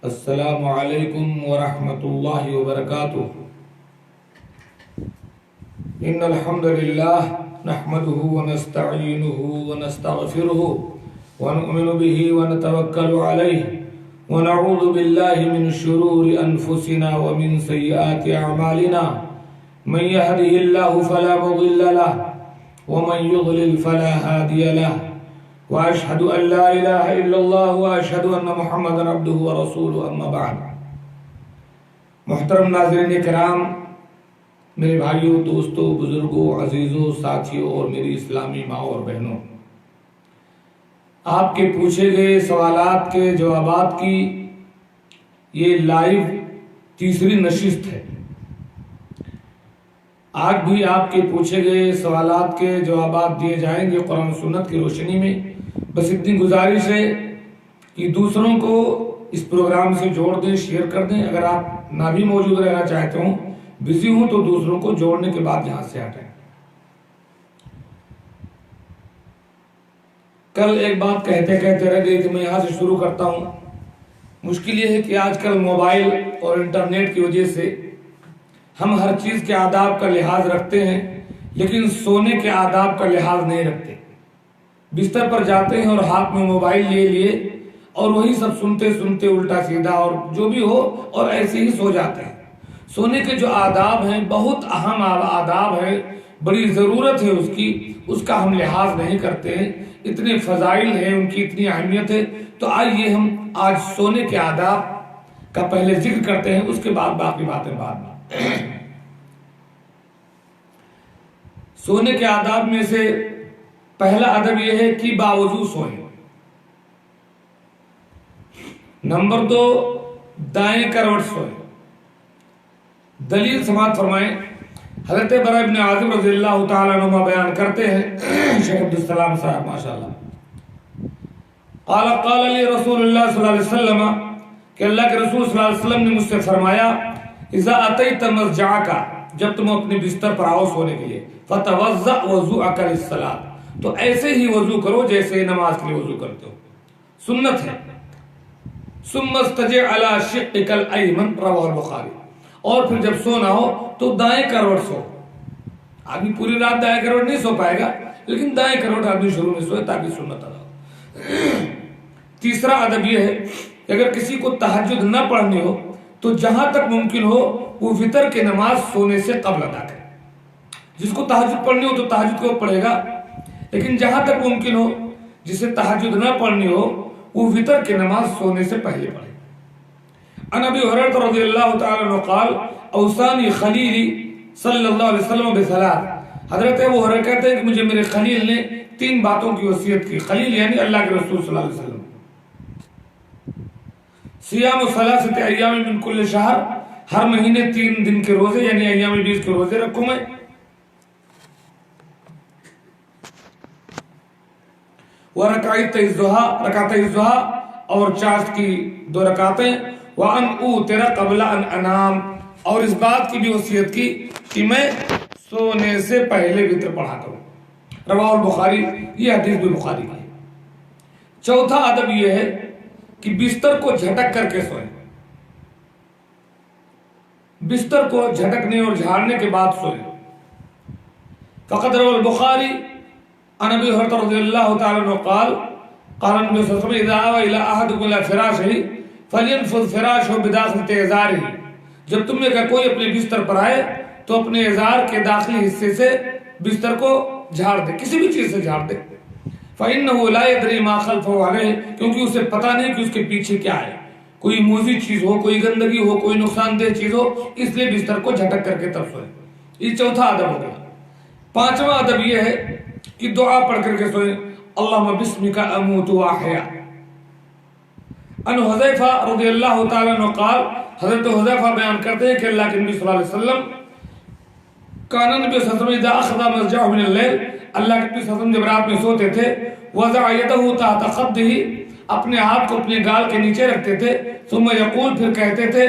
السلام علیکم ورحمۃ اللہ وبرکاتہ۔ ان الحمد للہ نحمده ونستعینه ونستغفره ونؤمن به ونتوکل علیہ ونعوذ باللہ من شرور انفسنا ومن سیئات اعمالنا من يهده الله فلا مضل له ومن يضلل فلا هادي له واشهد ان لا اله الا الله واشهد ان محمدا عبده ورسوله اما بعد۔ محترم ناظرین کرام، میرے بھائیوں، دوستوں، بزرگوں، عزیزوں، ساتھیوں اور میری اسلامی ماں اور بہنوں، آپ کے پوچھے گئے سوالات کے جوابات کی یہ لائیو تیسری نشست ہے۔ آج بھی آپ کے پوچھے گئے سوالات کے جوابات دیے جائیں گے قرآن و سنت کی روشنی میں۔ بس اتنی گزارش ہے کہ دوسروں کو اس پروگرام سے جوڑ دیں، شیئر کر دیں۔ اگر آپ نہ بھی موجود رہنا چاہتے ہوں، بزی ہوں، تو دوسروں کو جوڑنے کے بعد یہاں سے ہٹیں۔ کل ایک بات کہتے رہ گئی کہ میں یہاں سے شروع کرتا ہوں۔ مشکل یہ ہے کہ آج کل موبائل اور انٹرنیٹ کی وجہ سے ہم ہر چیز کے آداب کا لحاظ رکھتے ہیں، لیکن سونے کے آداب کا لحاظ نہیں رکھتے۔ بستر پر جاتے ہیں اور ہاتھ میں موبائل لیے اور وہی سب سنتے سنتے الٹا سیدھا اور جو بھی ہو اور ایسے ہی سو جاتے ہیں۔ سونے کے جو آداب ہیں بہت اہم آداب ہیں، بڑی ضرورت ہے اس کا ہم لحاظ نہیں کرتے ہیں۔ اتنے فضائل ہیں، ان کی اتنی اہمیت ہے۔ تو آئیے ہم آج سونے کے آداب کا پہلے ذکر کرتے ہیں، اس کے بعد باقی باتیں بعد میں۔ سونے کے آداب میں سے پہلا ادب یہ ہے کہ باوضو سوئیں۔ نمبر 2، دائیں کروٹ سوئیں۔ دلیل سماعت فرمائیں۔ حضرت برا ابن عازب رضی اللہ تعالیٰ عنہ بیان کرتے ہیں، شیخ عبدالسلام صاحب ماشاءاللہ، قال لی رسول اللہ صلی اللہ علیہ وسلم، کہ اللہ کے رسول صلی اللہ علیہ وسلم نے مجھ سے فرمایا، اذا اتیت مضجعک، جب تم اپنے بستر پر آؤ سونے کے لیے، فتوضأ وضوءک للصلاۃ، تو ایسے ہی وضو کرو جیسے نماز کے لیے وضو کرتے ہو، سنت ہے۔ ثم استجع علی شقک الایمن، رواہ البخاری، اور پھر جب سونا ہو تو دائیں کروٹ سو۔ آدمی پوری رات دائیں کروٹ نہیں سو پائے گا، لیکن دائیں کروٹ آدمی شروع میں سوئے تاکہ سنت ادا ہو۔ تیسرا ادب یہ ہے کہ اگر کسی کو تہجد نہ پڑھنی ہو تو جہاں تک ممکن ہو وہ وتر کی نماز سونے سے قبل ادا کرے۔ جس کو تہجد پڑھنی ہو تو تہجد کو پڑھے گا، لیکن جہاں تک ممکن ہو جسے تہجد نہ پڑھنی ہو وہ وتر کی نماز سونے سے پہلے پڑھے۔ عن ابی ہریرہ رضی اللہ تعالی عنہ قال اوصانی خلیلی صلی اللہ علیہ وسلم بثلاث، حضرت ابو ہریرہ کہتے ہیں کہ مجھے میرے خلیل نے 3 باتوں کی وصیت کی۔ خلیل یعنی اللہ کے رسول صلی اللہ علیہ وسلم۔ صیام 3 ایام من کل شہر، ہر مہینے 3 دن کے روزے یعنی ایام 20 کے روزے رکھوں میں۔ ورکعتي الضحى، اور چاشت کی 2 رکعتیں۔ وان اوتر قبل ان انام، اور اس بات کی بھی وصیت کی کہ میں سونے سے پہلے وتر پڑھا کروں۔ رواہ البخاری، یہ حدیث بھی بخاری کی ہے۔ چوتھا ادب یہ ہے کہ بستر کو جھٹک کر کے سوئیں۔ بستر کو جھٹکنے اور جھاڑنے کے بعد سوئیں۔ فقد روى البخاری عن ابي هريره رضي الله تعالى عنه قال قال النبي صلى الله عليه وسلم اذا اوى الى احدكم الى فراشه فلينفض فراشه بداخل ازاره، جب تم میں کا کوئی اپنے بستر پر آئے تو اپنے ازار کے داخلی حصے سے بستر کو جھاڑ دے، کسی بھی چیز سے جھاڑ دے۔ فانه لا يدري ما خلفه عليه، کیونکہ اسے پتہ نہیں کہ اس کے پیچھے کیا ہے، کوئی موذی چیز ہو، کوئی گندگی ہو، کوئی نقصان دہ چیز ہو، اس لیے بستر کو جھٹک کر کے تب سوئے۔ یہ چوتھا ادب ہو گیا۔ 5واں ادب یہ ہے کہ دعا پڑھ کر کے سوئیں، اللہم بسمک اموت واحیا۔ ان حذیفہ رضی اللہ تعالیٰ عنہ قال، حضرت حذیفہ بیان کرتے ہیں کہ اللہ کے نبی صلی اللہ علیہ وسلم کان نبی صلی اللہ علیہ وسلم اذا اخذ مضجعہ من اللیل، اللہ کے نبی صلی اللہ علیہ وسلم جب رات میں سوتے تھے، وضع یدہ تحت خدہ، اپنے ہاتھ کو اپنے گال کے نیچے رکھتے تھے، ثم یقول، پھر کہتے تھے،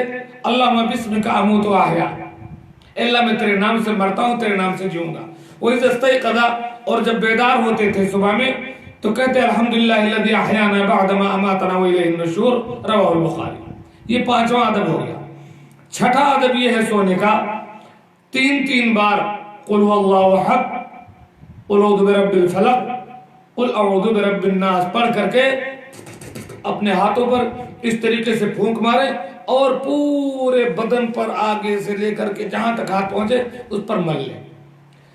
اللہم بسمک اموت واحیا، اے اللہ میں تیرے نام سے مرتا ہوں، تیرے نام سے جیوں گا۔ وَإِذَا اسْتَيْقَظَ، اور جب بیدار ہوتے تھے صبح میں تو کہتے الحمدللہ الذی احیانا بعد ما اماتنا وإلیہ النشور، رواہ البخاری۔ یہ پانچواں ادب ہو گیا۔ چھٹا ادب یہ ہے سونے کا، تین تین بار قل هو اللہ احد، قل اعوذ برب الفلق، قل اعوذ برب الناس پڑھ کر کے اپنے ہاتھوں پر اس طریقے سے پھونک مارے اور پورے بدن پر آگے سے لے کر کے جہاں تک ہاتھ پہنچے اس پر مل لیں۔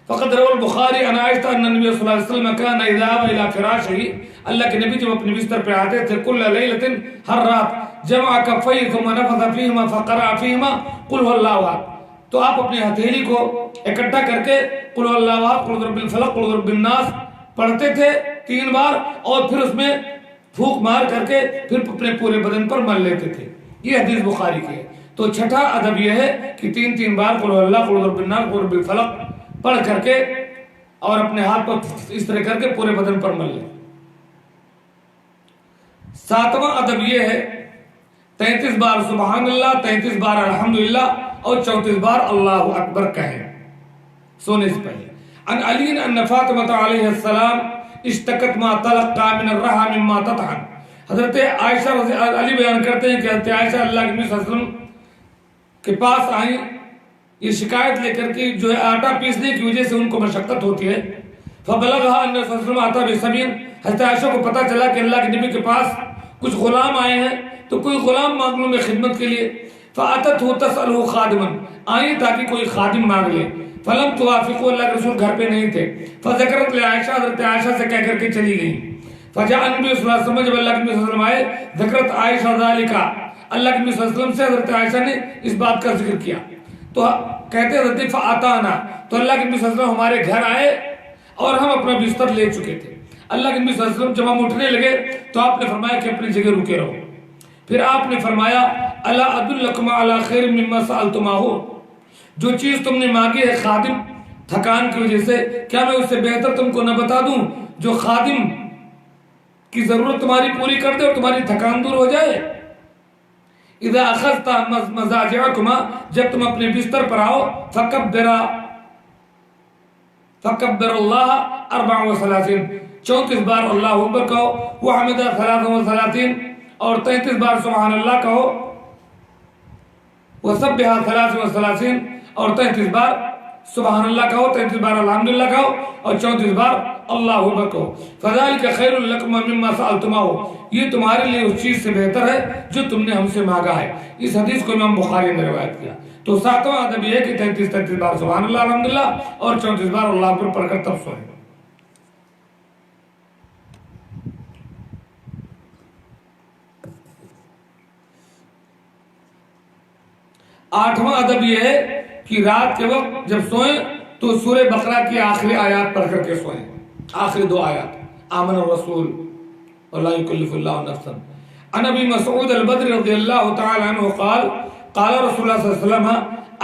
فقد روى البخاری عن عائشہ ان النبی صلی اللہ علیہ وسلم كان اذا آوى الى فراشه، اللہ کے نبی جب اپنے بستر پہ آتے تھے، كل ليلة، ہر رات، جمع كفيه ثم نفث فيهما فقرأ فيهما قل هو الله احد، تو آپ اپنی ہتھیلی کو اکٹھا کر کے قل هو الله احد، قل رب الفلق، قل رب الناس پڑھتے تھے 3 بار، اور پھر اس میں پھونک مار کر کے پھر اپنے پورے بدن پر مل لیتے تھے۔ یہ حدیث بخاری کی ہے۔ تو چھٹا ادب یہ ہے کہ 3 بار قل هو اللہ، قل رب الناس، قل رب الفلق پڑھ کر کے اور اپنے ہاتھ پر اس طرح کر کے پورے بدن پر مل لیں۔ 7واں ادب یہ ہے 33 بار سبحان اللہ، 33 بار الحمدللہ اور 34 بار اللہ اکبر کہیں سونے سے پہلے۔ عن علی ان فاطمہ علیہ السلام اشتکت ما تلقى من الرحى مما تطعن، حضرت عائشہ علی بیان کرتے ہیں کہ حضرت عائشہ اللہ کے نبی صلی اللہ علیہ وسلم کے پاس آئیں یہ شکایت لے کر کے جو ہے آٹا پیسنے کی وجہ سے ان کو مشقت ہوتی ہے۔ فبلغها ان رسول اللہ آتا بسبین، حضرت عائشہ کو پتہ چلا کہ اللہ کے نبی کے پاس کچھ غلام آئے ہیں، تو کوئی غلام مانگلوں میں خدمت کے لیے۔ فاتته تسأله خادما، آئیں تاکہ کوئی خادم مانگ لے۔ فلم توافقوا، اللہ کے رسول گھر پہ نہیں تھے۔ فذکرت لعائشہ، حضرت عائشہ سے کہہ کر کے چلی گئیں۔ فجاء النبی صلی اللہ علیہ وسلم، جب اللہ کے نبی صلی اللہ علیہ وسلم آئے، ذکرت عائشہ ذالک، اللہ کے نبی صلی اللہ علیہ وسلم سے حضرت عائشہ نے اس بات کا ذکر کیا، تو کہتے حضرت فاتانا، تو اللہ کے نبی صلی اللہ علیہ وسلم ہمارے گھر آئے اور ہم اپنا بستر لے چکے تھے۔ اللہ کے نبی صلی اللہ علیہ وسلم جب ہم اٹھنے لگے تو آپ نے فرمایا کہ اپنی جگہ رکے رہو۔ پھر آپ نے فرمایا الا ادلکم علی خیر مما سألتماہ، جو چیز تم نے مانگی ہے خادم تھکان کی وجہ سے، کیا میں اس سے بہتر تم کو نہ بتا دوں جو خادم کی ضرورت تمہاری پوری کر دے اور تمہاری تھکان دور ہو جائے؟ اذا اخذت مضاجعکما، جب تم اپنے بستر پر آؤ، فکبر اللہ 34، 34 بار اللہ اکبر کہو، وحمد 33، اور 33 بار سبحان اللہ کہو، وسبح 33، اور 33 بار سبحان اللہ کہو، 33 بار الحمدللہ کہو، اور 34 بار اللہ اکبر کہو۔ فذلک خیر لکم مما سألتماہ، یہ تمہارے لیے اس چیز سے بہتر ہے جو تم نے ہم سے مانگا ہے۔ اس حدیث کو امام بخاری نے روایت کیا۔ تو 7واں ادب یہ ہے کہ 33 بار سبحان اللہ الحمدللہ اور 34 بار اللہ اکبر پڑھ کر تب سوئیں۔ 8واں ادب یہ ہے کہ رات کے وقت جب سوئیں تو سورہ بقرہ کی آخری آیات پڑھ کر کے سوئیں، آخری 2 آیات، آمن الرسول ولا یکلف اللہ نفسا۔ عن ابی مسعود البدری رضی اللہ تعالی عنہ قال قال رسول اللہ صلی اللہ علیہ وسلم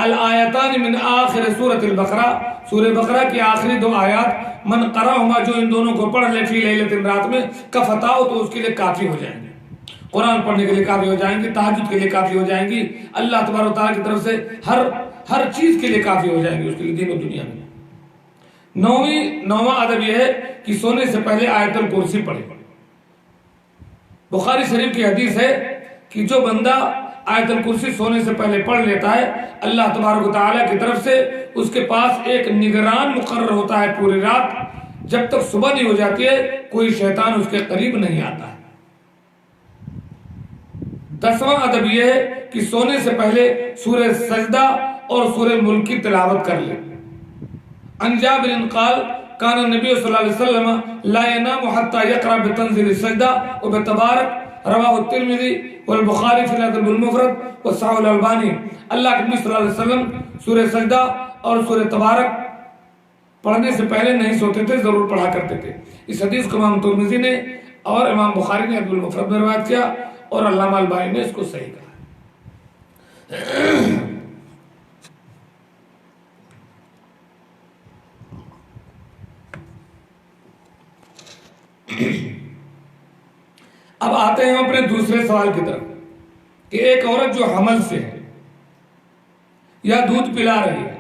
الآیتان من آخر سورۃ البقرہ، سورہ بقرہ کی آخری 2 آیات، من قرأہما، جو ان دونوں کو پڑھ لے فی لیلۃ، رات میں، کفتاؤ، تو اس کے لیے کافی ہو جائیں گے، قرآن پڑھنے کے لیے کافی ہو جائیں گی، تہجد کے لیے کافی ہو جائیں گی، اللہ تبارک و تعالیٰ کی طرف سے ہر چیز کے لیے کافی ہو جائیں گی اس کے لیے دین و دنیا میں۔ 9واں ادب یہ ہے کہ سونے سے پہلے آیت الکرسی پڑھے۔ بخاری شریف کی حدیث ہے کہ جو بندہ آیت الکرسی سونے سے پہلے پڑھ لیتا ہے، اللہ تبارک و تعالیٰ کی طرف سے اس کے پاس ایک نگران مقرر ہوتا ہے پوری رات، جب تک صبح نہیں ہو جاتی ہے کوئی شیطان اس کے قریب نہیں آتا ہے۔ 10واں ادب یہ ہے کہ سونے سے پہلے سورہ سجدہ اور سورہ ملک کی تلاوت کر لے۔ عن جابر قال کان النبی صلی اللہ علیہ وسلم لا ينام حتى يقرأ بتنزيل السجدہ وبتبارک، رواہ الترمذی والبخاری فی الادب المفرد وصححہ الالبانی۔ اللہ کے نبی صلی اللہ علیہ وسلم سورہ سجدہ اور سورہ تبارک پڑھنے سے پہلے نہیں سوتے تھے، ضرور پڑھا کرتے تھے۔ اس حدیث کو امام ترمذی نے اور امام بخاری نے ادب المفرد میں روایت کیا اور علامہ البانی نے اس کو صحیح کہا۔ اب آتے ہیں اپنے دوسرے سوال کی طرف کہ ایک عورت جو حمل سے ہے یا دودھ پلا رہی ہے،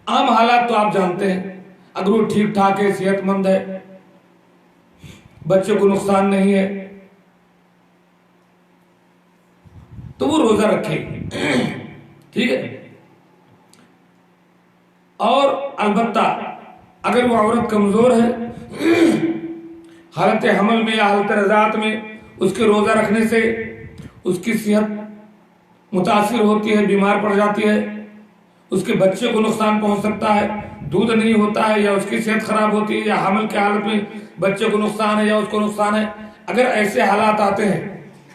عام حالات تو آپ جانتے ہیں، اگر وہ ٹھیک ٹھاک ہے، صحت مند ہے، بچے کو نقصان نہیں ہے، روزہ رکھے گی، ٹھیک ہے۔ اور البتہ اگر وہ عورت کمزور ہے، حالت حمل میں یا حالت رضاعت میں اس کے روزہ رکھنے سے اس کی صحت متاثر ہوتی ہے، بیمار پڑ جاتی ہے، اس کے بچے کو نقصان پہنچ سکتا ہے، دودھ نہیں ہوتا ہے، یا اس کی صحت خراب ہوتی ہے، یا حمل کے حالت میں بچے کو نقصان ہے یا اس کو نقصان ہے، اگر ایسے حالات آتے ہیں،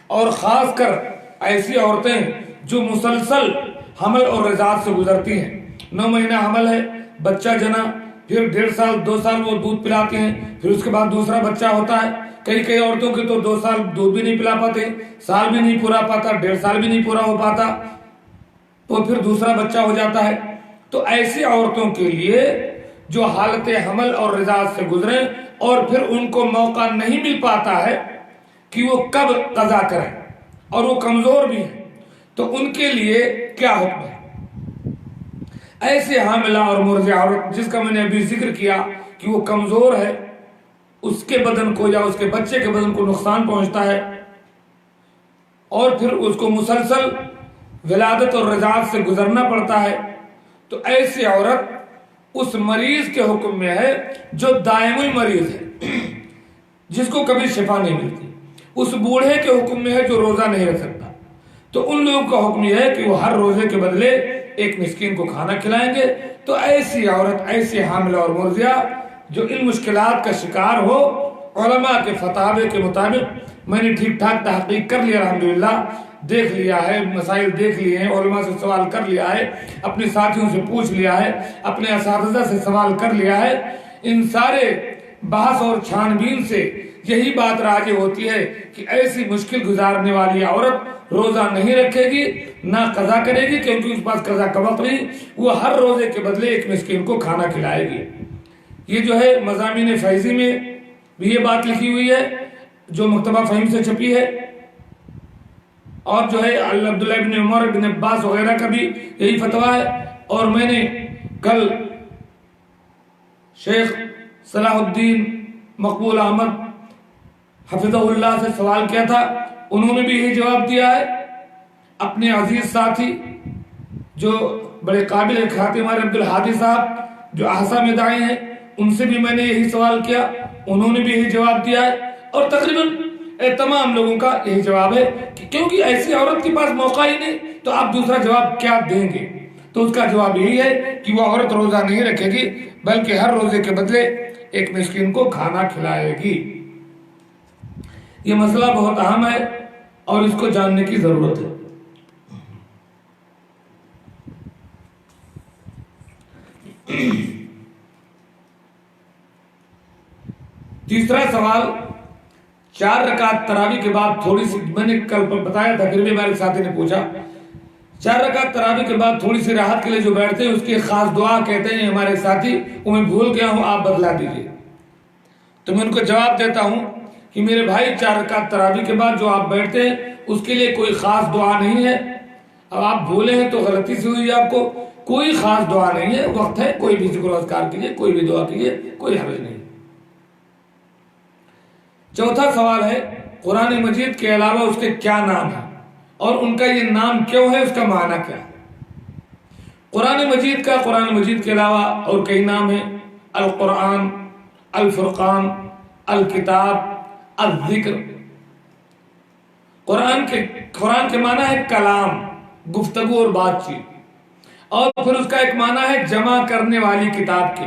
اور خاص کر ایسی عورتیں جو مسلسل حمل اور رضاعت سے گزرتی ہیں، 9 مہینہ حمل ہے، بچہ جنا، پھر 1.5 سال 2 سال وہ دودھ پلاتے ہیں، پھر اس کے بعد دوسرا بچہ ہوتا ہے، کئی عورتوں کے تو 2 سال دودھ بھی نہیں پلا پاتے، سال بھی نہیں پورا پاتا، 1.5 سال بھی نہیں پورا ہو پاتا، تو پھر دوسرا بچہ ہو جاتا ہے۔ تو ایسی عورتوں کے لیے جو حالت حمل اور رضاعت سے گزریں اور پھر ان کو موقع نہیں مل پاتا ہے کہ وہ کب قضا کریں، اور وہ کمزور بھی ہیں، تو ان کے لیے کیا حکم ہے؟ ایسے حاملہ اور مرضع عورت جس کا میں نے ابھی ذکر کیا کہ وہ کمزور ہے، اس کے بدن کو یا اس کے بچے کے بدن کو نقصان پہنچتا ہے، اور پھر اس کو مسلسل ولادت اور رضاعت سے گزرنا پڑتا ہے، تو ایسی عورت اس مریض کے حکم میں ہے جو دائمی مریض ہے، جس کو کبھی شفا نہیں ملتی، اس بوڑھے کے حکم میں ہے جو روزہ نہیں رکھ سکتا، تو ان لوگوں کا حکم یہ ہے کہ وہ ہر روزے کے بدلے ایک مسکین کو کھانا کھلائیں گے۔ تو ایسی عورت، ایسی حاملہ اور مرضعہ جو ان مشکلات کا شکار ہو، علماء کے فتاوے کے مطابق میں نے ٹھیک ٹھاک تحقیق کر لیا، الحمدللہ دیکھ لیا ہے، مسائل دیکھ لیے ہیں، علماء سے سوال کر لیا ہے، اپنے ساتھیوں سے پوچھ لیا ہے، اپنے اساتذہ سے سوال کر لیا ہے، ان سارے بحث اور چھان بین سے یہی بات راجع ہوتی ہے کہ ایسی مشکل گزارنے والی عورت روزہ نہیں رکھے گی، نہ قضا کرے گی، کیونکہ اس پاس قضا کا وقت نہیں، وہ ہر روزے کے بدلے ایک مسکین کو کھانا کھلائے گی۔ یہ جو ہے مضامین فیضی میں بھی یہ بات لکھی ہوئی ہے جو مکتبہ فہیم سے چھپی ہے، اور جو ہے عبداللہ ابن عمر ابن عباس وغیرہ کا بھی یہی فتویٰ ہے۔ اور میں نے کل شیخ صلاح الدین مقبول احمد حفظہ اللہ سے سوال کیا تھا، انہوں نے بھی یہی جواب دیا ہے۔ اپنے عزیز ساتھی جو بڑے قابل خاتم ہمارے عبدالحادی صاحب جو احسا میں داعی ہیں، ان سے بھی میں نے یہی سوال کیا، انہوں نے بھی یہی جواب دیا ہے، اور تقریباً تمام لوگوں کا یہی جواب ہے کہ کیونکہ ایسی عورت کے پاس موقع ہی نہیں تو آپ دوسرا جواب کیا دیں گے؟ تو اس کا جواب یہی ہے کہ وہ عورت روزہ نہیں رکھے گی، بلکہ ہر روزے کے بدلے ایک مسکین کو کھانا کھلائے گی۔ یہ مسئلہ بہت اہم ہے اور اس کو جاننے کی ضرورت ہے۔ تیسرا سوال، 4 رکعت تراویح کے بعد تھوڑی سی، میں نے کل بتایا تھا، پھر بھی ہمارے ساتھی نے پوچھا، 4 رکعت تراویح کے بعد تھوڑی سی راحت کے لیے جو بیٹھتے ہیں اس کی ایک خاص دعا کہتے ہیں ہمارے ساتھی، وہ میں بھول گیا ہوں، آپ بتلا دیجئے۔ تو میں ان کو جواب دیتا ہوں کہ میرے بھائی 4 رکعت تراویح کے بعد جو آپ بیٹھتے ہیں اس کے لیے کوئی خاص دعا نہیں ہے۔ اب آپ بھولے ہیں تو غلطی سے ہوئی، آپ کو کوئی خاص دعا نہیں ہے، وقت ہے، کوئی بھی ذکر و اذکار کیجئے، کوئی بھی دعا کیجئے، کوئی حرج نہیں۔ چوتھا سوال ہے، قرآن مجید کے علاوہ اس کے کیا نام ہیں اور ان کا یہ نام کیوں ہے، اس کا معنی کیا ہے؟ قرآن مجید کے علاوہ اور کئی نام ہیں، القرآن، الفرقان، الکتاب، الذکر۔ قرآن کے معنی ہے کلام، گفتگو اور بات چیت، اور پھر اس کا ایک معنی ہے جمع کرنے والی کتاب کے،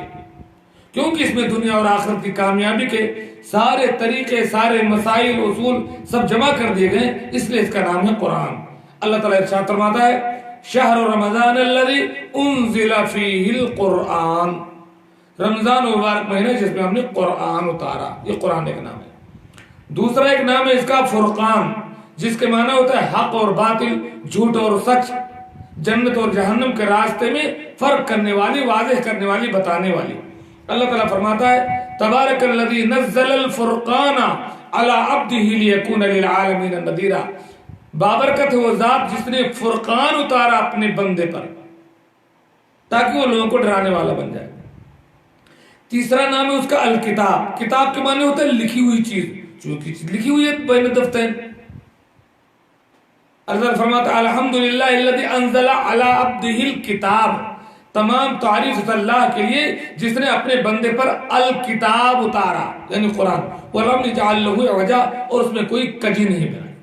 کیونکہ اس میں دنیا اور آخرت کی کامیابی کے سارے طریقے، سارے مسائل، اصول سب جمع کر دیے گئے، اس لیے اس کا نام ہے قرآن۔ اللہ تعالیٰ ارشاد فرماتا ہے، شہر رمضان الذی انزل فیہ القرآن، رمضان مبارک مہینہ جس میں ہم نے قرآن اتارا، یہ قرآن ایک نام ہے۔ دوسرا ایک نام ہے اس کا فرقان، جس کے معنی ہوتا ہے حق اور باطل، جھوٹ اور سچ، جنت اور جہنم کے راستے میں فرق کرنے والی، واضح کرنے والی، بتانے والی۔ اللہ تعالیٰ فرماتا ہے، تبارک الذی نزل الفرقان علی عبدہ لیکون للعالمین نذیرا، بابرکت ہے وہ ذات جس نے فرقان اتارا اپنے بندے پر تاکہ وہ لوگوں کو ڈرانے والا بن جائے۔ تیسرا نام ہے اس کا الکتاب، کتاب کے معنی ہوتا ہے لکھی ہوئی چیز، جو چیز لکھی ہوئی ہے بین دفتین۔ اللہ فرماتا ہے الحمدللہ الذی انزل علی عبدہ الکتاب، تمام تعریف اس اللہ کے لیے جس نے اپنے بندے پر الکتاب اتارا یعنی قرآن، وَلَمْ يَجْعَل لَّهُ عِوَجًا، اور اس میں کوئی کجی نہیں بنائی۔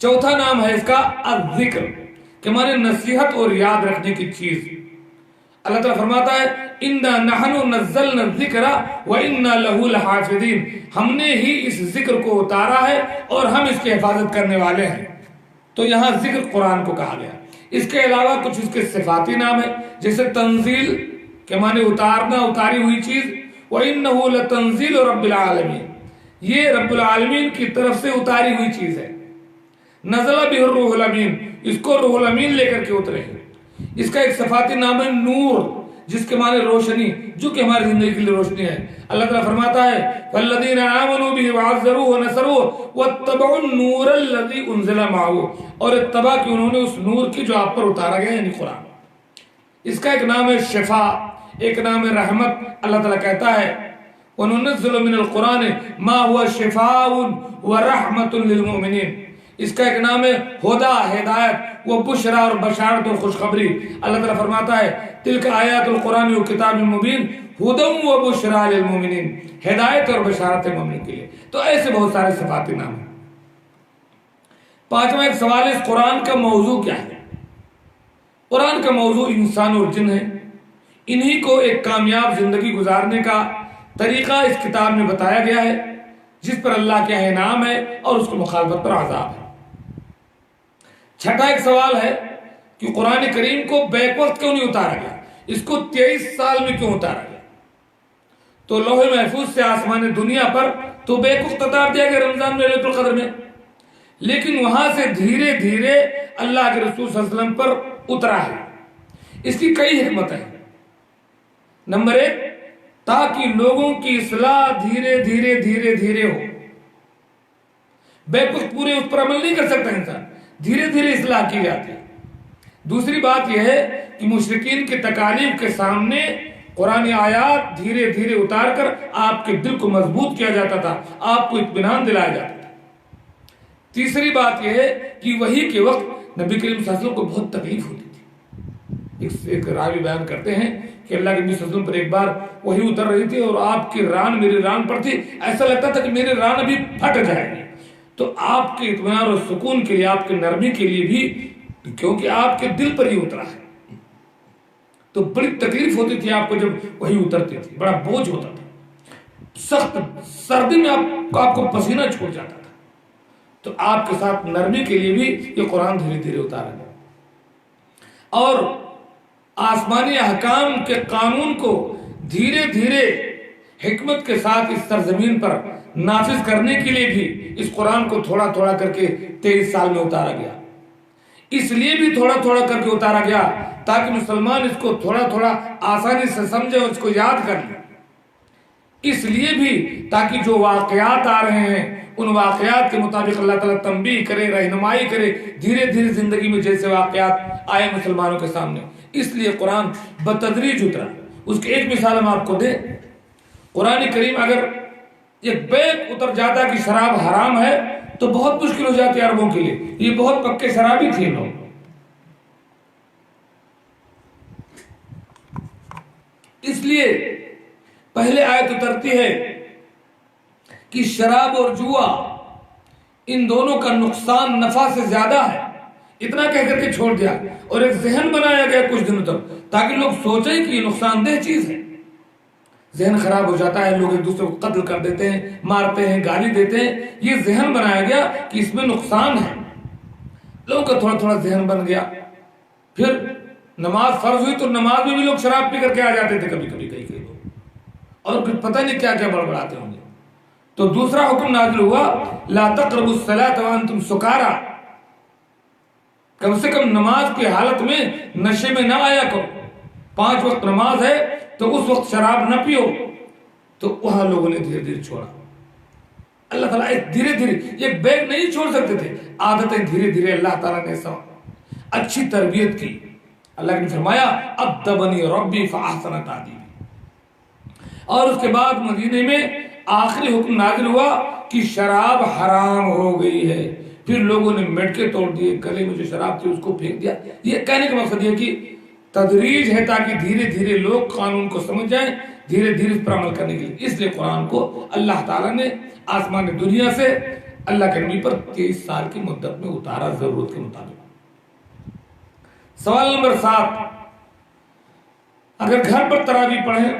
چوتھا نام ہے اس کا الذکر، کہ مانے نصیحت اور یاد رکھنے کی چیز۔ اللہ تعالیٰ فرماتا ہے اِنَّا نَحْنُ نَزَّلْنَا الذِّكْرَ وَإِنَّا لَهُ لَحَافِظِينَ، ہم نے ہی اس ذکر کو اتارا ہے اور ہم اس کی حفاظت کرنے والے ہیں۔ تو یہاں ذکر قرآن کو کہا گیا۔ اس کے علاوہ کچھ اس کے صفاتی نام ہے، جیسے تنزیل کے معنی اتارنا، اتاری ہوئی چیز، وَإِنَّهُ لَتَنزِيلُ رَبِّ الْعَالَمِينَ، یہ رب العالمین کی طرف سے اتاری ہوئی چیز ہے۔ نزل بہ الروح الامین، اس کو روح الامین لے کر کے اترے ہیں۔ اس کا ایک صفاتی نام ہے نور، جس کے معنی روشنی، جو کہ ہماری زندگی کے لیے روشنی ہے۔ اللہ تعالیٰ فرماتا ہے والذین آمنوا بہ وعزروہ ونصروہ واتبعوا النور الذی انزل معہ، اور اتباع کی انہوں نے اس نور کی جو آپ پر اتارا گیا یعنی قرآن۔ اس کا ایک نام ہے شفا، ایک نام ہے رحمت۔ اللہ تعالیٰ کہتا ہے وَنُنَزِّلُ مِنَ الْقُرْآنِ مَا هُوَ شِفَاءٌ وَرَحْمَةٌ لِلْمُؤْمِنِينَ، اس کا ایک نام ہے ہدا، ہدایت، وہ بشرا اور بشارت اور خوشخبری۔ اللہ تعالیٰ فرماتا ہے تلک آیات القرآن و کتاب مبین ہدی و بشرا للمؤمنین، ہدایت اور بشارت مومنین کے لیے۔ تو ایسے بہت سارے صفاتی نام ہیں۔ پانچواں ایک سوال ہے، اس قرآن کا موضوع کیا ہے؟ قرآن کا موضوع انسان اور جن ہے، انہی کو ایک کامیاب زندگی گزارنے کا طریقہ اس کتاب میں بتایا گیا ہے، جس پر اللہ کے انعام ہے اور اس کو مخالفت پر عذاب ہے۔ چھٹا ایک سوال ہے کہ قرآن کریم کو بیک وقت کیوں نہیں اتارا گیا، اس کو 23 سال میں کیوں اتارا گیا؟ تو لوح محفوظ سے آسمان دنیا پر تو بیک وقت اتار دیا گیا رمضان میں لیلۃ القدر میں، لیکن وہاں سے دھیرے دھیرے اللہ کے رسول صلی اللہ علیہ وسلم پر اترا ہے۔ اس کی کئی حکمت ہیں۔ نمبر 1، تاکہ لوگوں کی اصلاح دھیرے دھیرے دھیرے دھیرے ہو۔ بیک وقت پورے اس پر عمل نہیں کر سکتا انسان، دھیرے دھیرے اصلاح کی جاتی ہے۔ دوسری بات یہ ہے کہ مشرکین کے تکالیف کے سامنے قرآن آیات دھیرے دھیرے اتار کر آپ کے دل کو مضبوط کیا جاتا تھا، آپ کو اطمینان دلایا جاتا تھا۔ تیسری بات یہ ہے کہ وحی کے وقت نبی کریم صلی اللہ علیہ وسلم کو بہت تکلیف ہوتی تھی۔ ایک راوی بیان کرتے ہیں کہ اللہ کے نبی صلی اللہ علیہ وسلم پر ایک بار وحی اتر رہی تھی اور آپ کی ران میری ران پر تھی، ایسا لگتا تھا کہ میری ران ابھی پھٹ جائے گی۔ تو آپ کے اطمینان اور سکون کے لیے، آپ کے نرمی کے لیے بھی، کیونکہ آپ کے دل پر ہی اترا ہے، تو بڑی تکلیف ہوتی تھی آپ کو جب وہی اترتی تھی، بڑا بوجھ ہوتا تھا، سخت سردی میں آپ کو پسینہ چھوڑ جاتا تھا۔ تو آپ کے ساتھ نرمی کے لیے بھی یہ قرآن دھیرے دھیرے اتارا گیا، اور آسمانی احکام کے قانون کو دھیرے دھیرے حکمت کے ساتھ اس سرزمین پر نافذ کرنے کے لیے بھی اس قرآن کو تھوڑا تھوڑا کر کے 23 سال میں اتارا گیا۔ اس لیے بھی تھوڑا تھوڑا کر کے اتارا گیا تاکہ مسلمان اس کو تھوڑا تھوڑا آسانی سے سمجھے اور اس کو یاد کر لیں۔ اس لیے بھی تاکہ جو واقعات آ رہے ہیں ان واقعات کے مطابق اللہ تعالیٰ تنبیہ کرے، رہنمائی کرے، دھیرے دھیرے زندگی میں جیسے واقعات آئے مسلمانوں کے سامنے۔ اس لیے قرآن بتدریج اترا۔ اس کی ایک مثال ہم آپ کو دیں، قرآن کریم اگر ایک بیک اتر جاتا کہ شراب حرام ہے تو بہت مشکل ہو جاتی ہے عربوں کے لیے، یہ بہت پکے شرابی تھے لوگ۔ اس لیے پہلے آیت اترتی ہے کہ شراب اور جوا ان دونوں کا نقصان نفع سے زیادہ ہے، اتنا کہہ کر کے چھوڑ دیا، اور ایک ذہن بنایا گیا کچھ دنوں تک تاکہ لوگ سوچیں کہ یہ نقصان دہ چیز ہے۔ ذہن خراب ہو جاتا ہے، لوگ ایک دوسرے کو قتل کر دیتے ہیں، مارتے ہیں، گالی دیتے ہیں، یہ ذہن بنایا گیا کہ اس میں نقصان ہے۔ لوگوں کا تھوڑا تھوڑا ذہن بن گیا، پھر نماز فرض ہوئی تو نماز میں بھی لوگ شراب پی کر کے آ جاتے تھے کبھی کبھی کئی لوگ، اور پھر پتہ نہیں کیا کیا بڑبڑاتے ہوں گے۔ تو دوسرا حکم نازل ہوا لا تقربوا الصلاة وانتم سکارى، کم سے کم نماز کی حالت میں نشے میں نہ آیا کرو۔ 5 وقت نماز ہے تو اس وقت شراب نہ پیو۔ تو وہاں لوگوں نے دھیرے دھیرے چھوڑا۔ اللہ تعالیٰ ایک دھیرے دھیرے ایک بیگ نہیں چھوڑ سکتے تھے، عادتیں دھیرے دھیرے اللہ تعالیٰ نے اچھی تربیت کی۔ اللہ نے فرمایا ادبنی ربی فاحسن تادیبی، اور اس کے بعد مدینے میں آخری حکم نازل ہوا کہ شراب حرام ہو گئی ہے، پھر لوگوں نے مٹکے توڑ دیے، گلے میں جو شراب تھی اس کو پھینک دیا۔ یہ کہنے کا مقصد یہ کہ تدریج ہے تاکہ دھیرے دھیرے لوگ قانون کو سمجھ جائیں، دھیرے دھیرے اس پر عمل کرنے کے لیے۔ اس لیے قرآن کو اللہ تعالیٰ نے آسمان دنیا سے اللہ کے نبی پر 23 سال کی مدت میں اتارا، ضرورت کے مطابق۔ سوال نمبر 7، اگر گھر پر تراویح پڑھیں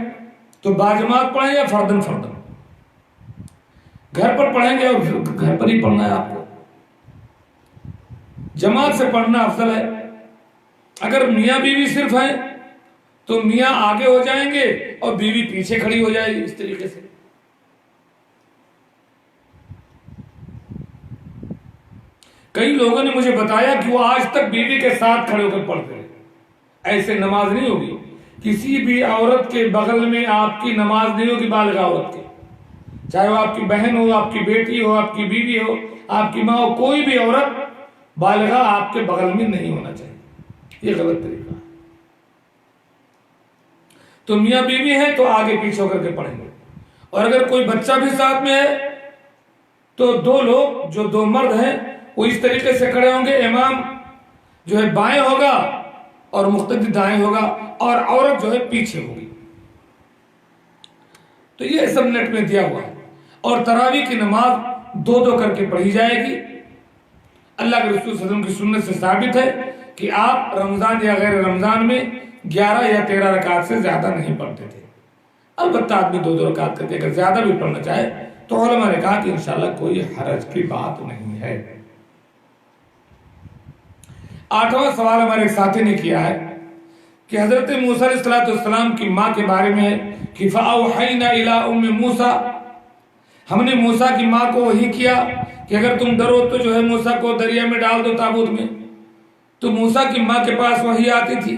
تو باجماعت پڑھیں یا فردن فردن؟ گھر پر پڑھیں گے اور گھر پر ہی پڑھنا ہے آپ کو، جماعت سے پڑھنا افضل ہے۔ اگر میاں بیوی صرف ہیں تو میاں آگے ہو جائیں گے اور بیوی پیچھے کھڑی ہو جائے گی، اس طریقے سے۔ کئی لوگوں نے مجھے بتایا کہ وہ آج تک بیوی کے ساتھ کھڑے ہو کر پڑھتے ہیں۔ ایسے نماز نہیں ہوگی۔ کسی بھی عورت کے بغل میں آپ کی نماز نہیں ہوگی، بالغ عورت کے، چاہے وہ آپ کی بہن ہو، آپ کی بیٹی ہو، آپ کی بیوی ہو، آپ کی ماں ہو، کوئی بھی عورت بالغہ آپ کے بغل میں نہیں ہونا چاہیے۔ یہ غلط طریقہ ہے۔ تو میاں بیوی ہیں تو آگے پیچھے ہو کر کے پڑھیں گے، اور اگر کوئی بچہ بھی ساتھ میں ہے تو دو لوگ جو دو مرد ہیں وہ اس طریقے سے کھڑے ہوں گے، امام جو ہے بائیں ہوگا اور مقتدی دائیں ہوگا، اور عورت جو ہے پیچھے ہوگی۔ تو یہ سب نیٹ میں دیا ہوا ہے۔ اور تراویح کی نماز دو دو کر کے پڑھی جائے گی۔ اللہ کے رسول صلی اللہ علیہ وسلم کی سنت سے ثابت ہے کہ آپ رمضان یا غیر رمضان میں 11 یا 13 رکعت سے زیادہ نہیں پڑھتے تھے۔ البتہ آدمی دو دو رکعت کرتے، اگر زیادہ بھی پڑھنا چاہے تو علماء نے کہا کہ انشاءاللہ کوئی حرج کی بات نہیں ہے۔ 8واں سوال ہمارے ایک ساتھی نے کیا ہے کہ حضرت موسیٰ علیہ السلام کی ماں کے بارے میں ہے کہ فَأَوْحَيْنَا إِلَىٰ أُمِّ مُوسَىٰ، ہم نے موسیٰ کی ماں کو وحی کیا کہ اگر تم ڈرو تو جو ہے موسیٰ کو دریا میں ڈال دو، تابوت میں۔ تو موسیٰ کی ماں کے پاس وحی آتی تھی،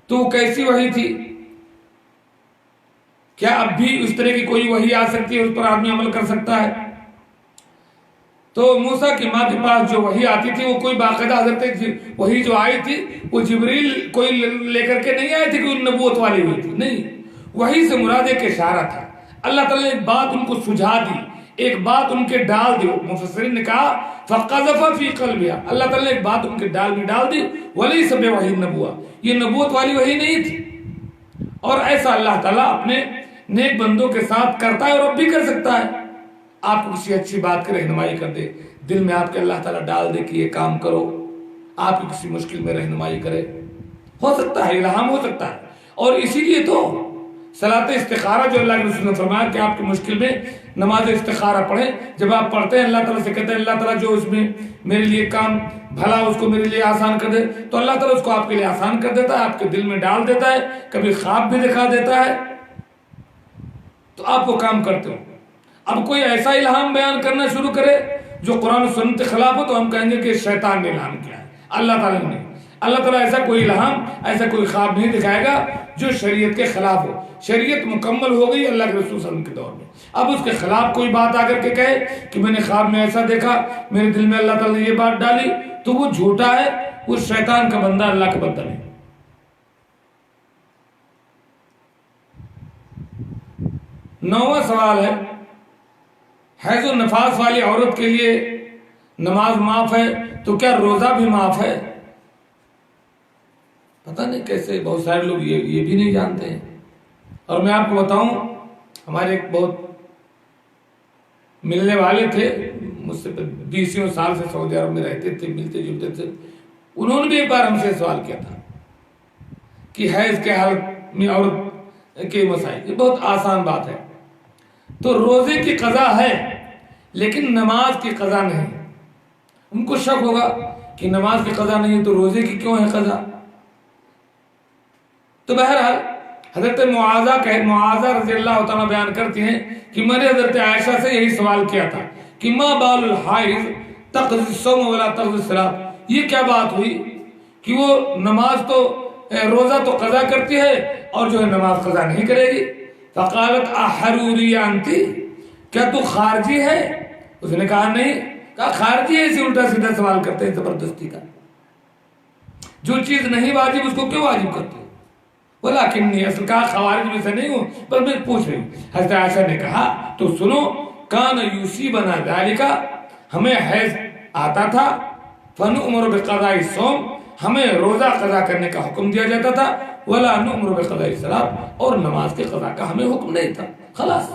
تو وہ کیسی وحی تھی؟ کیا اب بھی اس طرح کی کوئی وحی آ سکتی ہے، اس پر آدمی عمل کر سکتا ہے؟ تو موسیٰ کی ماں کے پاس جو وحی آتی تھی وہ کوئی باقاعدہ حضرت وحی جو آئی تھی وہ جبریل کوئی لے کر کے نہیں آئی تھی، کوئی نبوت والی ہوئی تھی، نہیں، وحی سے مراد ایک اشارہ تھا۔ اللہ تعالیٰ نے ایک بات ان کو سجھا دی، ایک بات ان کے ڈال دی۔ مفسرین نے کہا فَقَذَفَ فِي قَلْبِهَا، اللہ تعالیٰ نے ایک بات ان کے ڈال میں ڈال دی، وَلَيْسَ بِوَحْيٍ نَبُوَّةٍ، یہ نبوت والی وحی نہیں تھی۔ اور ایسا اللہ تعالیٰ اپنے نیک بندوں کے ساتھ کرتا ہے اور اب بھی کر سکتا ہے۔ آپ کو کسی اچھی بات کی رہنمائی کر دے، دل میں آپ کے اللہ تعالیٰ ڈال دے کہ یہ کام کرو، آپ کی کسی مشکل میں رہنمائی کرے، ہو سکتا ہے، الہام ہو سکتا ہے۔ اور اسی لیے تو صلاۃ استخارہ جو اللہ کے رسول نے فرمایا کہ آپ کی مشکل میں نماز استخارہ پڑھیں، جب آپ پڑھتے ہیں اللہ تعالیٰ سے کہتے ہیں اللہ تعالیٰ جو اس میں میرے لیے کام بھلا اس کو میرے لیے آسان کر دے، تو اللہ تعالیٰ اس کو آپ کے لیے آسان کر دیتا ہے، آپ کے دل میں ڈال دیتا ہے، کبھی خواب بھی دکھا دیتا ہے، تو آپ وہ کام کرتے ہو۔ اب کوئی ایسا الہام بیان کرنا شروع کرے جو قرآن و سنت کے خلاف ہو تو ہم کہیں گے کہ شیطان نے الہام کیا ہے، اللہ تعالیٰ نے۔ اللہ تعالیٰ ایسا کوئی الہام، ایسا کوئی خواب نہیں دکھائے گا جو شریعت کے خلاف ہو۔ شریعت مکمل ہو گئی اللہ کے رسول صلی اللہ علیہ وسلم کے دور میں، اب اس کے خلاف کوئی بات آ کر کے کہے کہ میں نے خواب میں ایسا دیکھا، میرے دل میں اللہ تعالیٰ نے یہ بات ڈالی، تو وہ جھوٹا ہے، وہ شیطان کا بندہ، اللہ کا بندہ نہیں۔ 9واں سوال ہے، حیض و نفاس والی عورت کے لیے نماز معاف ہے تو کیا روزہ بھی معاف ہے؟ پتہ نہیں کیسے بہت سارے لوگ یہ بھی نہیں جانتے ہیں۔ اور میں آپ کو بتاؤں، ہمارے ایک بہت ملنے والے تھے، مجھ سے 20 سال سے سعودی عرب میں رہتے تھے، ملتے جلتے تھے، انہوں نے بھی ایک بار ہم سے سوال کیا تھا کہ حیض کے حالت میں عورت کے مسائل، یہ بہت آسان بات ہے۔ تو روزے کی قضا ہے لیکن نماز کی قضا نہیں۔ ان کو شک ہوگا کہ نماز کی قضا نہیں ہے تو روزے کی کیوں ہے قضا؟ تو بہرحال حضرت معاذہ رضی اللہ تعالیٰ بیان کرتی ہیں کہ میں نے حضرت عائشہ سے یہی سوال کیا تھا کہ ما بال الحائض تقضی الصوم ولا تقضی الصلاۃ، یہ کیا بات ہوئی کہ وہ نماز تو روزہ تو قضا کرتی ہے اور جو ہے نماز قضا نہیں کرے گی؟ فقالت احروری انتی، کیا تو خارجی ہے؟ اس نے کہا نہیں۔ کہا خارجی ہے، اسے الٹا سیدھا سوال کرتے ہیں زبردستی کا، جو چیز نہیں واجب اس کو کیوں واجب کرتے ہو؟ بولا کہ نہیں، اصل کہا خوارج میں سے نہیں ہوں، پر میں پوچھ رہی ہوں۔ حضرت عائشہ نے کہا تو سنو، کان یصیبنا ذالک، ہمیں حیض آتا تھا، فنؤمر بقضاء الصوم، ہمیں روزہ قضا کرنے کا حکم دیا جاتا تھا، ولا نؤمر بقضاء الصلاۃ، اور نماز کے قضا کا ہمیں حکم نہیں تھا. خلاص.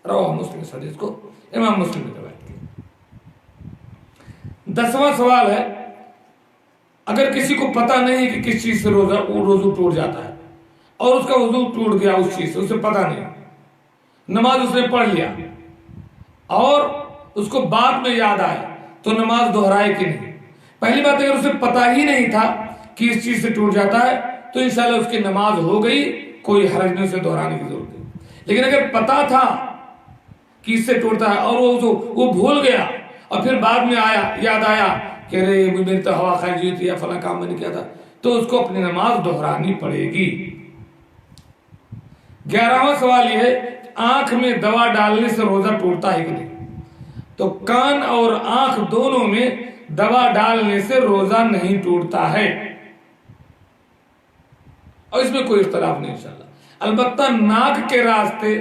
رواہ مسلم، اس حدیث کو امام مسلم نے روایت کی. 10واں سوال ہے، اگر کسی کو پتہ نہیں کہ کس چیز سے وضو ٹوٹ جاتا ہے اور اس کا وضو ٹوٹ گیا اس چیز سے، اسے پتہ نہیں، نماز اس نے پڑھ لیا اور اس کو بعد میں یاد آیا تو نماز دہرائے کہ نہیں؟ پہلی بات اگر اسے پتہ ہی نہیں تھا کہ اس چیز سے ٹوٹ جاتا ہے تو انشاءاللہ اس کی نماز ہو گئی، کوئی حرج نہیں، اسے دہرانے کی ضرورت نہیں. لیکن اگر پتہ تھا کہ اس سے ٹوٹتا ہے اور وہ بھول گیا اور پھر بعد میں یاد آیا کہ ارے میری تو ہوا خارج ہوئی تھی یا فلاں کام میں نے کیا تھا، تو اس کو اپنی نماز دہرانی پڑے گی. 11واں سوال یہ ہے، آنکھ میں دوا ڈالنے سے روزہ ٹوٹتا ہے کہ نہیں؟ تو کان اور آنکھ دونوں میں دوا ڈالنے سے روزہ نہیں ٹوٹتا ہے، اور اس میں کوئی اختلاف نہیں انشاءاللہ. البتہ ناک کے راستے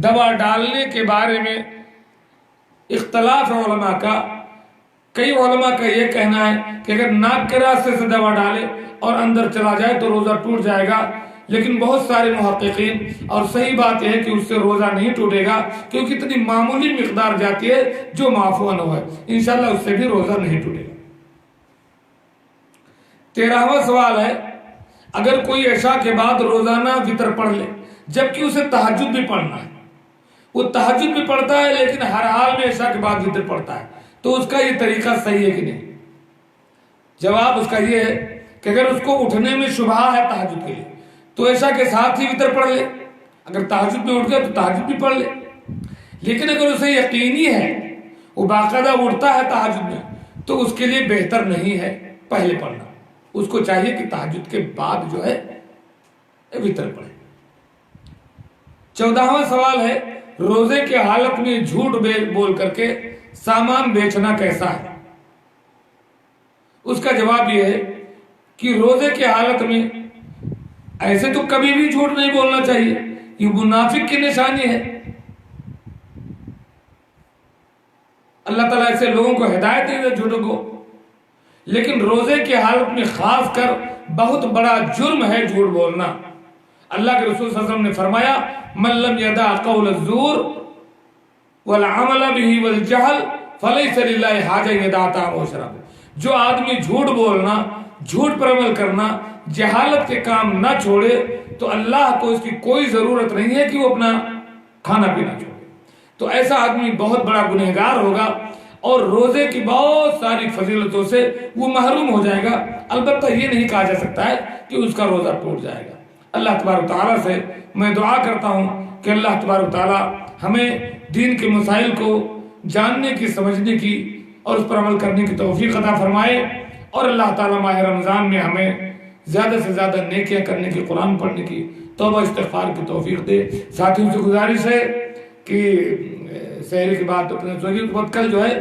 دوا ڈالنے کے بارے میں اختلاف ہے علماء کا. کئی علماء کا یہ کہنا ہے کہ اگر ناک کے راستے سے دوا ڈالے اور اندر چلا جائے تو روزہ ٹوٹ جائے گا، لیکن بہت سارے محققین، اور صحیح بات یہ ہے کہ اس سے روزہ نہیں ٹوٹے گا کیونکہ اتنی معمولی مقدار جاتی ہے جو معفو عنہ ہے، انشاءاللہ اس سے بھی روزہ نہیں ٹوٹے گا. 13واں سوال ہے، اگر کوئی عشاء کے بعد روزانہ وتر پڑھ لے جبکہ اسے تہجد بھی پڑھنا ہے، وہ تہجد بھی پڑھتا ہے لیکن ہر حال میں عشاء کے بعد وتر پڑھتا ہے، تو اس کا یہ طریقہ صحیح ہے کہ نہیں؟ جواب اس کا یہ ہے کہ اگر اس کو اٹھنے میں شبہ ہے تہجد کے لیے تو عشاء کے ساتھ ہی وتر پڑھ لے. اگر تہجد میں اٹھ گیا تو تہجد بھی پڑھ لے. لیکن اگر اسے یقینی ہے، وہ باقاعدہ اٹھتا ہے تہجد میں، تو اس کے لیے بہتر نہیں ہے پہلے پڑھنا، اس کو چاہیے کہ تہجد کے بعد جو ہے وتر پڑھے. 14واں سوال ہے، روزے کے حالت میں جھوٹ بول کر کے سامان بیچنا کیسا ہے؟ اس کا جواب یہ ہے کہ روزے کے حالت میں ایسے تو کبھی بھی جھوٹ نہیں بولنا چاہیے، یہ منافق کی نشانی ہے. اللہ تعالیٰ ایسے لوگوں کو ہدایت نہیں دے جھوٹوں کو، لیکن روزے کی حالت میں خاص کر بہت بڑا جرم ہے جھوٹ بولنا. اللہ کے رسول صلی اللہ علیہ وسلم نے فرمایا، من لم یدع قول الزور والعمل به والجہل فلیس للہ حاجہ یدع طعامہ وشرابہ. جو آدمی جھوٹ بولنا، جھوٹ پر عمل کرنا، جہالت کے کام نہ چھوڑے تو اللہ کو اس کی کوئی ضرورت نہیں ہے کہ وہ اپنا کھانا پینا چھوڑے. تو ایسا آدمی بہت بڑا گنہگار ہوگا اور روزے کی بہت ساری فضیلتوں سے وہ محروم ہو جائے گا. البتہ یہ نہیں کہا جا سکتا ہے کہ اس کا روزہ ٹوٹ جائے گا. اللہ تبارک تعالیٰ سے میں دعا کرتا ہوں کہ اللہ تبارک تعالیٰ ہمیں دین کے مسائل کو جاننے کی، سمجھنے کی اور اس پر عمل کرنے کی توفیق عطا فرمائے، اور اللہ تعالیٰ ماہ رمضان میں ہمیں زیادہ سے زیادہ نیکیاں کرنے کی، قرآن پڑھنے کی، توبہ استغفار کی توفیق دے. ساتھیوں سے گزارش ہے کہ سحری کے بعد اپنے کل جو ہے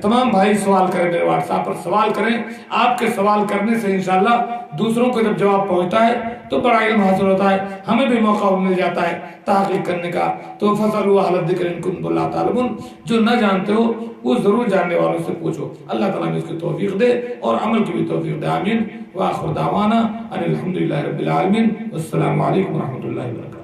تمام بھائی سوال کریں، میرے واٹس ایپ پر سوال کریں. آپ کے سوال کرنے سے انشاءاللہ دوسروں کو جب جواب پہنچتا ہے تو بڑا علم حاصل ہوتا ہے، ہمیں بھی موقع مل جاتا ہے تحقیق کرنے کا. تو فَاسْأَلُوا أَهْلَ الذِّكْرِ إِن كُنتُمْ لَا تَعْلَمُونَ، جو نہ جانتے ہو وہ ضرور جاننے والوں سے پوچھو. اللہ تعالیٰ نے اس کی توفیق دے اور عمل کی بھی توفیق دے. آمین. وآخر دعوانا ان الحمد للہ رب العالمین. والسلام علیکم ورحمۃ اللہ وبرکاتہ.